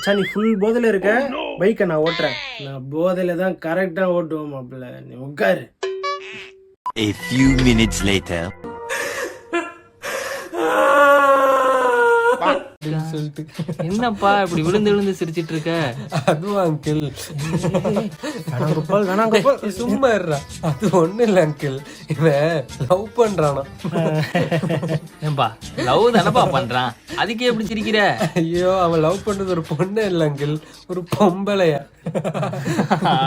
மச்சான் நீ ஃபுல் போதையில இருக்க, பைக்கை நான் ஓட்டுறேன். நான் போதையில தான் கரெக்டா ஓட்டுவோம் மாப்பிள்ள, நீ உட்காரு. A few minutes later. என்னப்பா இப்படி விழுந்து விழுந்து சிரிச்சிட்டு இருக்க? அதுவும் அங்கிள் சும்மா இருறா. அது ஒண்ணு இல்ல அங்கிள், இவன் லவ் பண்றானா. ஏன்பா லவ் தானப்பா பண்றான், அதுக்கே எப்படி சிரிக்கிற? ஐயோ, அவன் லவ் பண்றது ஒரு பொண்ணு இல்ல அங்கிள், ஒரு பொம்பளையா.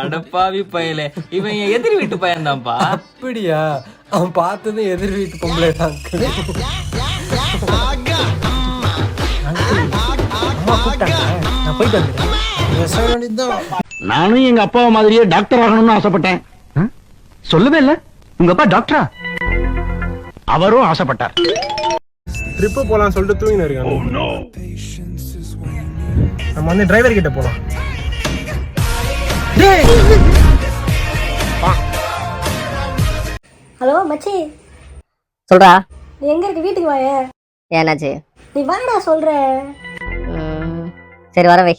அடப்பாவி பயலே, இவன் என் எதிர் வீட்டு பையன் தான்ப்பா. அப்படியா? அவன் பார்த்ததும் எதிர் வீட்டு பொம்பளை தான் அங்கிள். நான் போயிட்டு வந்துடுறேன். நானும் எங்க அப்பா மாதிரியே டாக்டர் ஆகணும்னு ஆசைப்பட்டேன். சொல்லவே இல்ல உங்க அப்பா டாக்டரா? அவரும் ஆசைப்பட்டார். ட்ரிப்பு போலாம் சொல்லிட்டு தூங்கின்னு இருக்காங்க. நம்ம வந்து டிரைவர் கிட்ட போலாம். ஹலோ மச்சி, சொல்றா. நீ எங்க இருக்க? வீட்டுக்கு வாயே. ஏன்னாச்சு? நீ வாடா சொல்றேன். சரி வர வை.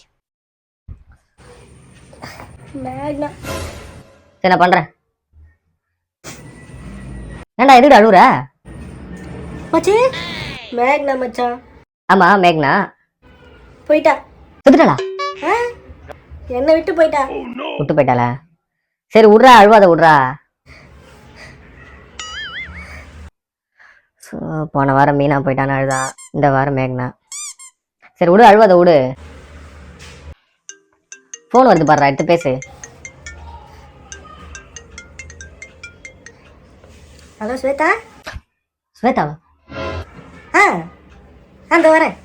மேக்னா சரி நான் பண்றேன். ஏண்டா எதுக்கு அழுவுற? மச்சி, மேக்னா மச்சான். ஆமா மேக்னா போயிட்டா. செத்துட்டாளா? என்ன விட்டு போயிட்டா. விட்டு போயிட்டாளா? சரி விட்றா, அழுவாத விட்றா. போன வாரம் மீனா போயிட்டான்னு அழுதான், இந்த வாரம் மேக்னா. சரி விடு, அழுவாத விடு. போன் வருது பாடுறா, எடுத்து பேசு. ஹலோ ஸ்வேதா. ஸ்வேதாவா? அந்த வரேன்.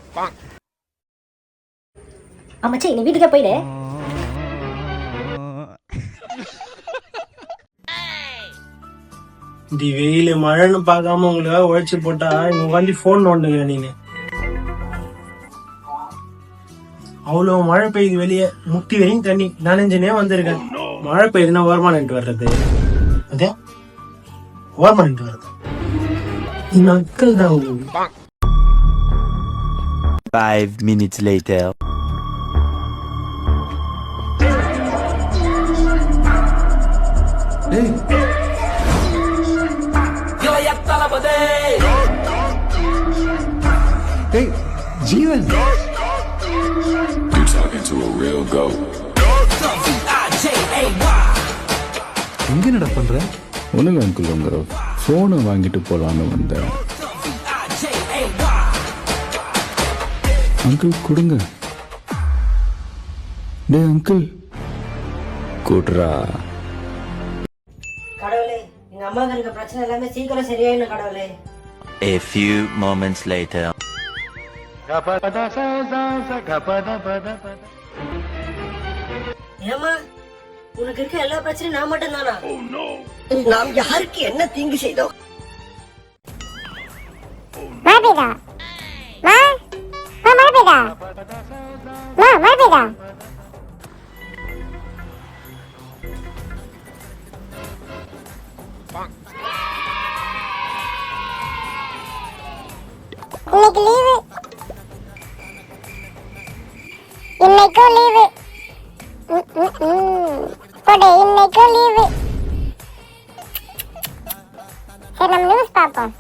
மச்சி நீ வீட்டுக்கே போயிடு. இந்த வெயில மழைன்னு பார்க்காம உங்களுக்காக உழைச்சி போட்டா இங்க உட்காந்து போன் நோண்டுங்க. நீங்க அவ்வளவு மழை பெய்யுது வெளியே, முட்டி வரையும் தண்ணி, நனைஞ்சனே வந்திருக்கேன். மழை பெய்யுதுன்னா ஓர்மானிட்டு வர்றது, அதே ஓர்மானிட்டு வர்றது இந்த அக்கள் தான். 5 minutes later. Hey, Jeevan. You talking to a real goat. எங்க என்னடா பண்ற? ஒண்ணுங்க அங்கிள், உங்க போனை வாங்கிட்டு போலான்னு வந்தேன். அங்கிள் கொடுங்க. டே அங்கிள் கூட்டுறா. கடவுளே, எங்க அம்மாவுக்கு இருக்க பிரச்சனை எல்லாமே சீக்கிரம் சரியாயிடும் கடவுளே. A few moments later. ஏமா, உனக்கு இருக்க எல்லா பிரச்சனையும் நான் மட்டும் தானா? நாம் யாருக்கு என்ன தீங்கு செய்தோம்? இன்னைக்கு லீவு, இன்னைக்கும் லீவு, இன்னைக்கும் லீவு. சரி நம்ம நியூஸ் பார்ப்போம்.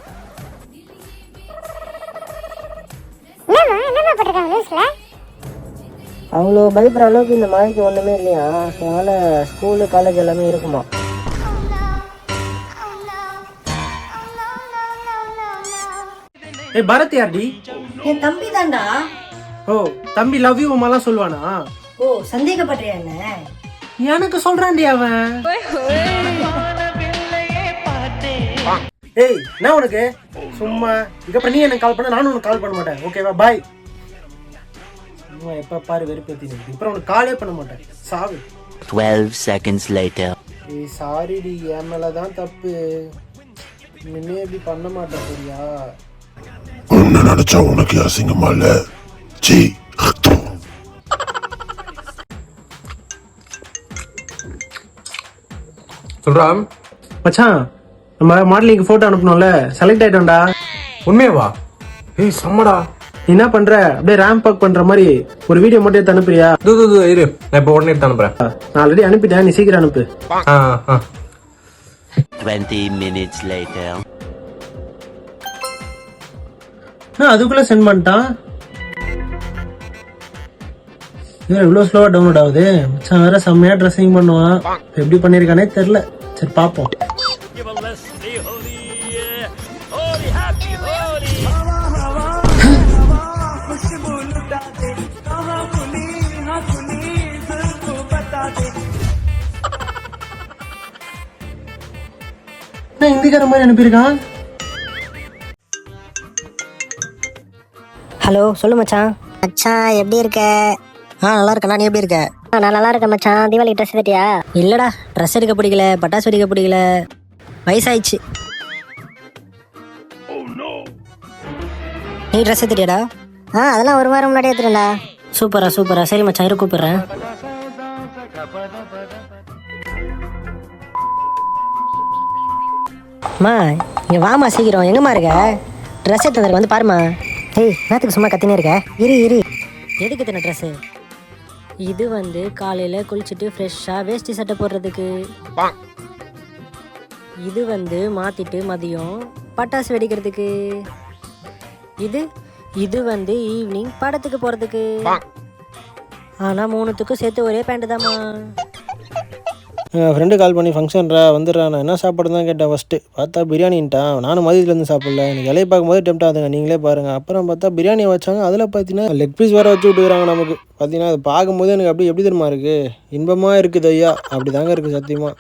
என்னமா போட்டிருக்காங்க நியூஸ்ல? அவ்வளோ பயப்படுற அளவுக்கு இந்த மழைக்கு ஒண்ணுமே இல்லையா? அதனால ஸ்கூலு காலேஜ் எல்லாமே இருக்குமா? ஏய் பரத் யார்டி? என் தம்பி தான்டா. ஓ தம்பி லவ் யூ அம்மாலாம் சொல்லுவானா? ஓ சந்தேகப்படுறியா என்ன? எனக்கு சொல்றான்டி அவன். ஏய் நான் உனக்கு சும்மா இதுக்கப்புறம் நீ எனக்கு கால் பண்ண, நானும் உனக்கு கால் பண்ண மாட்டேன். ஓகேவா? பாய். எப்ப பாரு வெறுப்பேத்தி நிற்கு, அப்புறம் உனக்கு காலே பண்ண மாட்டேன். சாவு. 12 seconds later. ஏய் சாரிடி, என் மேலதான் தப்பு. இனிமே இப்படி பண்ண மாட்டேன் சரியா? உன்னை நினைச்சா உனக்கு அசிங்கமா இல்ல? சீ. சொல்றான் மச்சான், நம்ம மாடலிங்க்கு போட்டோ அனுப்பணும்ல, செலக்ட் ஆயிட்டோம்டா. உண்மையவா? ஏய் செம்மடா. நீ என்ன பண்ற, அப்படியே ரேம்ப் வாக் பண்ற மாதிரி ஒரு வீடியோ மட்டும் எடுத்து அனுப்புறியா? இரு நான் இப்போ உடனே எடுத்து அனுப்புறேன். நான் ஆல்ரெடி அனுப்பிட்டேன், நீ சீக்கிரம் அனுப்பு. 20 minutes later. அதுக்குள்ள சென்ட் பண்ணிட்டான். இவ்வளவு ஸ்லோவா டவுன்லோட் ஆகுது. மச்சான் வேற செம்மையா ட்ரெஸ்ஸிங் பண்ணுவான். எப்படி பண்ணிருக்கானே தெரியல. சரி பாப்போம். இந்திக்கார மாதிரி அனுப்பியிருக்கான். ஹலோ சொல்லு மச்சான். மச்சான் எப்படி இருக்க? நல்லா இருக்கேன். நீ எப்படி இருக்க? நான் நல்லா இருக்கேன் மச்சான். தீபாவளி ட்ரெஸ் எடுத்தியா? இல்லடா, ட்ரெஸ் எடுக்க பிடிக்கல, பட்டாசு வெடிக்க பிடிக்கல, வயசாயிடுச்சு. நீ ட்ரெஸ் எடுத்துட்டியாடா? அதெல்லாம் ஒரு வாரம் முன்னாடி எடுத்துருந்தா. சூப்பரா. சரி மச்சான், இரு கூப்பிடுறேன். அம்மா இங்க வாமா சீக்கிரம். எங்கம்மா இருக்க? ட்ரெஸ் எடுத்து வந்து பாருமா. ஏய் நேற்றுக்கு சும்மா கத்தினே இருக்க. இரு எதுக்கு தானே ட்ரெஸ்ஸு? இது வந்து காலையில் குளிச்சுட்டு ஃப்ரெஷ்ஷாக வேஷ்டி சட்டை போடுறதுக்கு. இது வந்து மாற்றிட்டு மதியம் பட்டாசு வெடிக்கிறதுக்கு. இது வந்து ஈவினிங் படத்துக்கு போகிறதுக்கு. ஆனால் மூணுத்துக்கும் சேர்த்து ஒரே பேண்ட்டு தாம்மா. என் ஃப்ரெண்டு கால் பண்ணி ஃபங்க்ஷன்ரா வந்துடுறான். நான் என்ன சாப்பாடு தான் கேட்டேன். ஃபஸ்ட்டு பார்த்தா பிரியாணின்ட்டான். நானும் மதியத்துலேருந்து சாப்பிடல. எனக்கு இலையை பார்க்கும்போது டெம்ட் ஆகுதுங்க, நீங்களே பாருங்கள். அப்புறம் பார்த்தா பிரியாணியை வச்சாங்க. அதில் பார்த்தீங்கன்னா லெக் பீஸ் வேறு வச்சு விட்டுக்கிறாங்க நமக்கு. பார்த்தீங்கன்னா அது பார்க்கும்போது எனக்கு அப்படி எப்படி தெரியுமா இருக்குது, இன்பமாக இருக்குது ஐயா. அப்படி தாங்க இருக்குது சத்தியமாக.